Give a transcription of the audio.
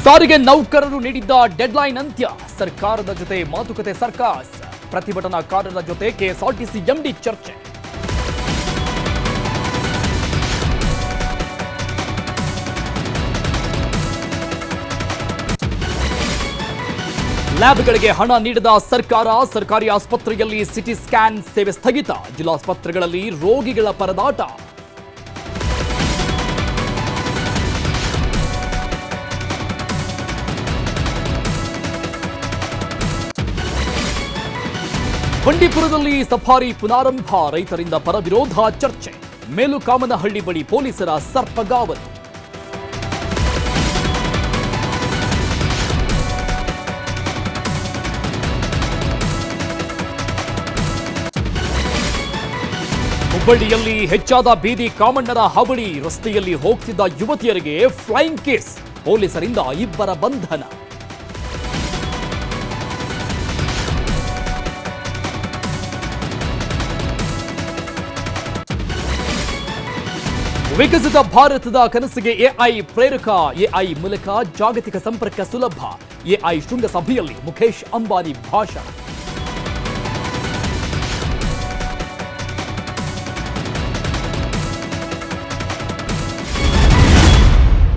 ಸಾರಿಗೆ ನೌಕರರು ನೀಡಿದ್ದ ಡೆಡ್ಲೈನ್ ಅಂತ್ಯ, ಸರ್ಕಾರದ ಜೊತೆ ಮಾತುಕತೆ ಸರ್ಕಾಸ್, ಪ್ರತಿಭಟನಾಕಾರರ ಜೊತೆ ಕೆಎಸ್ಆರ್ಟಿಸಿ ಎಂಡಿ ಚರ್ಚೆ. ಲ್ಯಾಬ್ಗಳಿಗೆ ಹಣ ನೀಡದ ಸರ್ಕಾರ, ಸರ್ಕಾರಿ ಆಸ್ಪತ್ರೆಯಲ್ಲಿ ಸಿಟಿ ಸ್ಕ್ಯಾನ್ ಸೇವೆ ಸ್ಥಗಿತ, ಜಿಲ್ಲಾಸ್ಪತ್ರೆಗಳಲ್ಲಿ ರೋಗಿಗಳ ಪರದಾಟ. ಬಂಡೀಪುರದಲ್ಲಿ ಸಫಾರಿ ಪುನಾರಂಭ, ರೈತರಿಂದ ಪರ ವಿರೋಧ ಚರ್ಚೆ, ಮೇಲುಕಾಮನಹಳ್ಳಿ ಬಳಿ ಪೊಲೀಸರ ಸರ್ಪಗಾವಲು. ಹುಬ್ಬಳ್ಳಿಯಲ್ಲಿ ಹೆಚ್ಚಾದ ಬೀದಿ ಕಾಮಣ್ಣರ ಹಾವಳಿ, ರಸ್ತೆಯಲ್ಲಿ ಹೋಗ್ತಿದ್ದ ಯುವತಿಯರಿಗೆ ಫ್ಲೈಯಿಂಗ್ ಕಿಸ್, ಪೊಲೀಸರಿಂದ ಇಬ್ಬರ ಬಂಧನ. ವಿಕಸಿತ ಭಾರತದ ಕನಸಿಗೆ ಎಐ ಪ್ರೇರಕ, ಎಐ ಮೂಲಕ ಜಾಗತಿಕ ಸಂಪರ್ಕ ಸುಲಭ, ಎಐ ಶೃಂಗಸಭೆಯಲ್ಲಿ ಮುಖೇಶ್ ಅಂಬಾನಿ ಭಾಷಣ.